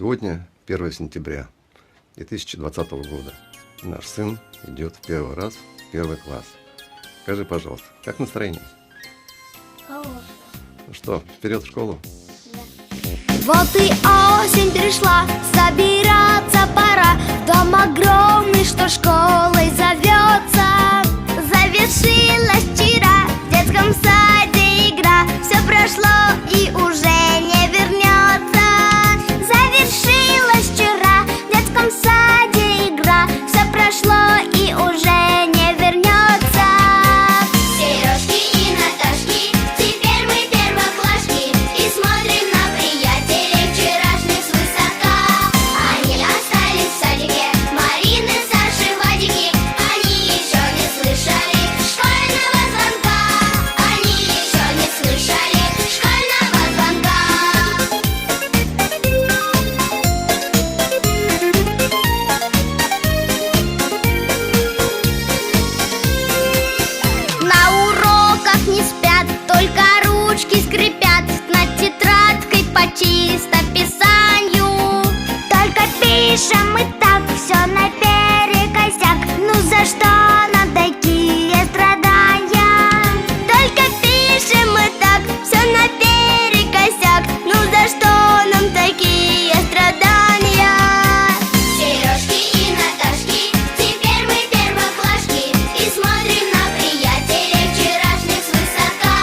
Сегодня 1 сентября 2020 года. И наш сын идет в первый раз в первый класс. Скажи, пожалуйста, как настроение? Хорошо. Ну что, вперед в школу? Вот и осень пришла, собираться пора. Дом огромный, что школой зовется. Завершилась вчера в детском саде игра. Все прошло и уже не вернется. Завершилась вчера в детском саде игра. Все прошло и уже не вернется. Сережки и Наташки, теперь мы первоклашки и смотрим на приятелей вчерашних свысока. Они остались в садике, Марины, Саши, Вадики. Они еще не слышали школьного звонка. Они еще не слышали школьного звонка. На уроках не спят, только ручки скрипят над тетрадкой по чистописанию. Только пишем мы так, все наперекосяк. Ну за что нам такие страдания? Только пишем мы так, все наперекосяк. Ну за что нам такие страдания? Сережки и Наташки, теперь мы первоклашки и смотрим на приятелей вчерашних свысока.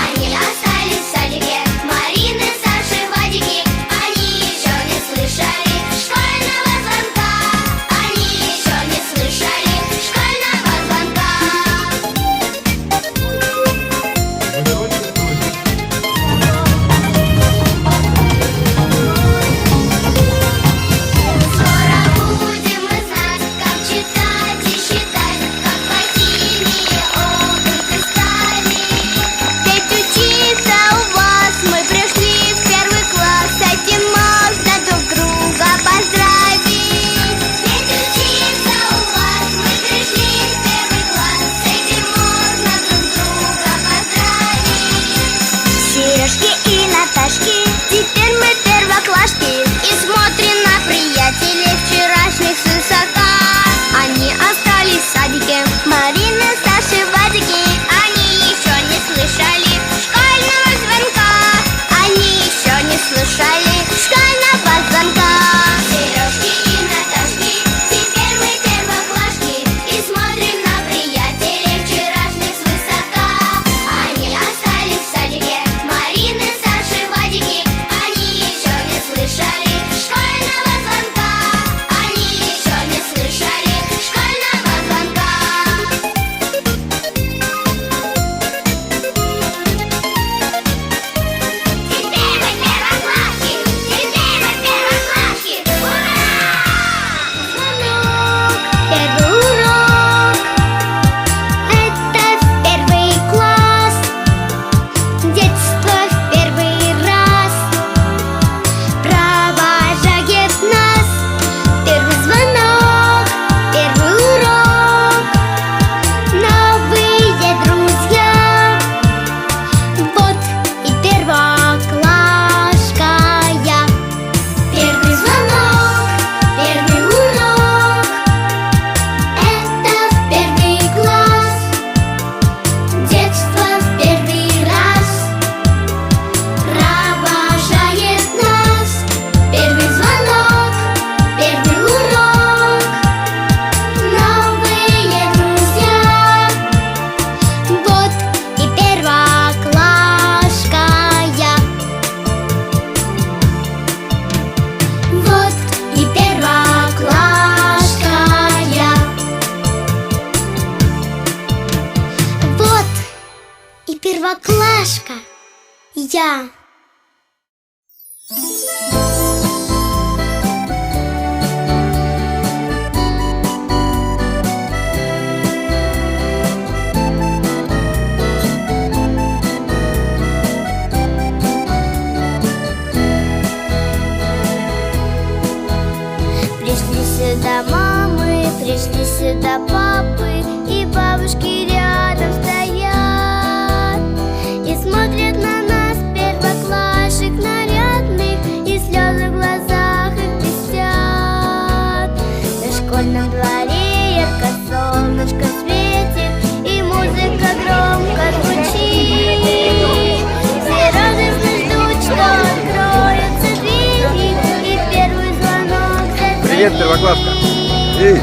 Они остались в садике, Марины, Саши, Вадики. Они еще не слышали школьного звонка. Они еще не слышали школьного звонка. Скоро будем мы знать, как читать и считать, как плохими опыты ставить. Ведь учиться у вас мы пришли в первый класс, с этим можно друг друга поздравить. Ведь учиться у вас мы пришли в первый класс, с этим можно друг друга поздравить. Сережки и Наташки, теперь мы первоклашки и смотрим на приятелей вчерашних свысока. Они остались в садике, Марины, Саши, Вадики. Они еще не слышали школьного звонка. Они еще не слышали школьного звонка. Сережки и Наташки, теперь мы первоклашки и смотрим на приятелей вчерашних свысока. Они остались в садике, Марины, Саши, Вадики. Они еще не слышали школьного звонка. Они еще не слышали школьного звонка. Теперь мы первоклашки, теперь мы первоклашки. Ура! Звонок, первый урок. Это в первый класс. Детство в первый раз провожает нас. Первый звонок, первый урок. Новые друзья. Вот и первоклашка я. Первый звонок, первый урок. Это в первый класс. Детство в первый раз провожает нас. Первый звонок, первый урок. Новые друзья. Вот и первоклашка я. Вот и первоклашка я. Вот и первоклашка я. Пришли сюда мамы, пришли сюда папы, и бабушки рядом стоят и смотрят на нас, первоклашек нарядных, и Привет, первокласска. Эй.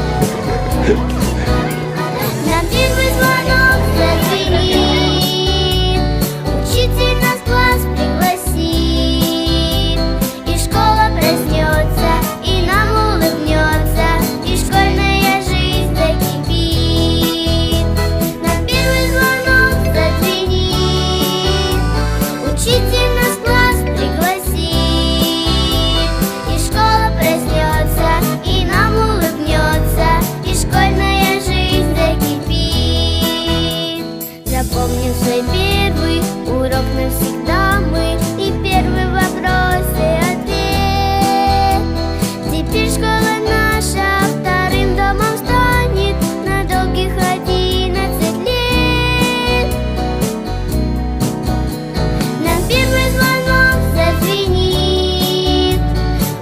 На первый звонок зазвенит, учитель нас в класс пригласит, и школа проснется, и нам улыбнется, и школьная жизнь закипит. На первый звонок зазвенит, учитель нас в класс пригласит, и школа проснется, и нам улыбнется, и школьная жизнь закипит. Запомним свой первый урок навсегда мы, и первый вопрос и ответ. Теперь школа наша вторым домом станет на долгих 11 лет. На первый звонок зазвенит,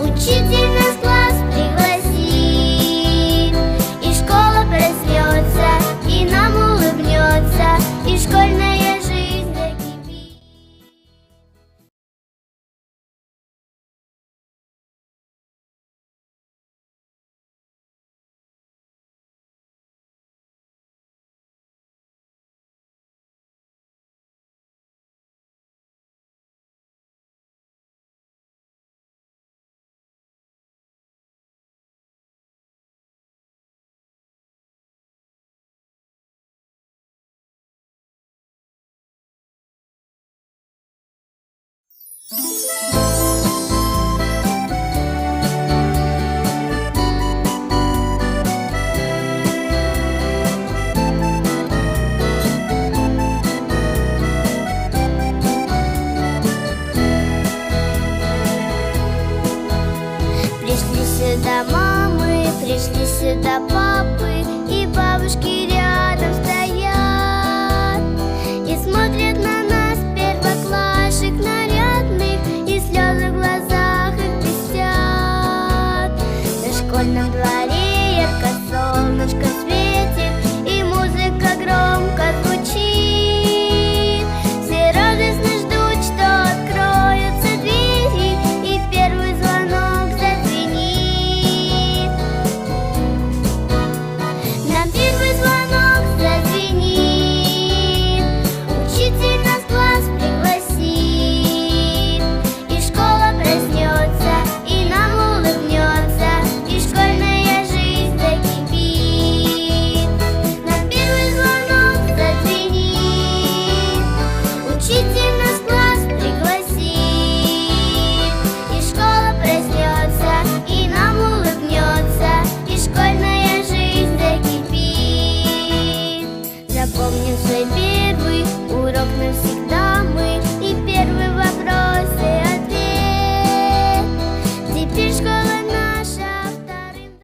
учитель нас в класс пригласит, и школа проснется, и нам улыбнется, и школьная жизнь закипит. Пришли сюда мамы, пришли сюда папы, и бабушки рядом стоят и смотрят на нас, первоклашек нарядных, и слезы в глазах их блестят. На школьном дворе ярко солнышко светит, и музыка громко звучит. Все радостно ждут, что откроются двери, и первый звонок зазвенит. На первый звонок зазвенит, учитель нас в класс пригласит, и школа проснется, и нам улыбнется, и школьная жизнь закипит. На первый звонок зазвенит, учитель нас в класс пригласит, и школа проснется, и нам улыбнется, и школьная жизнь закипит. Запомним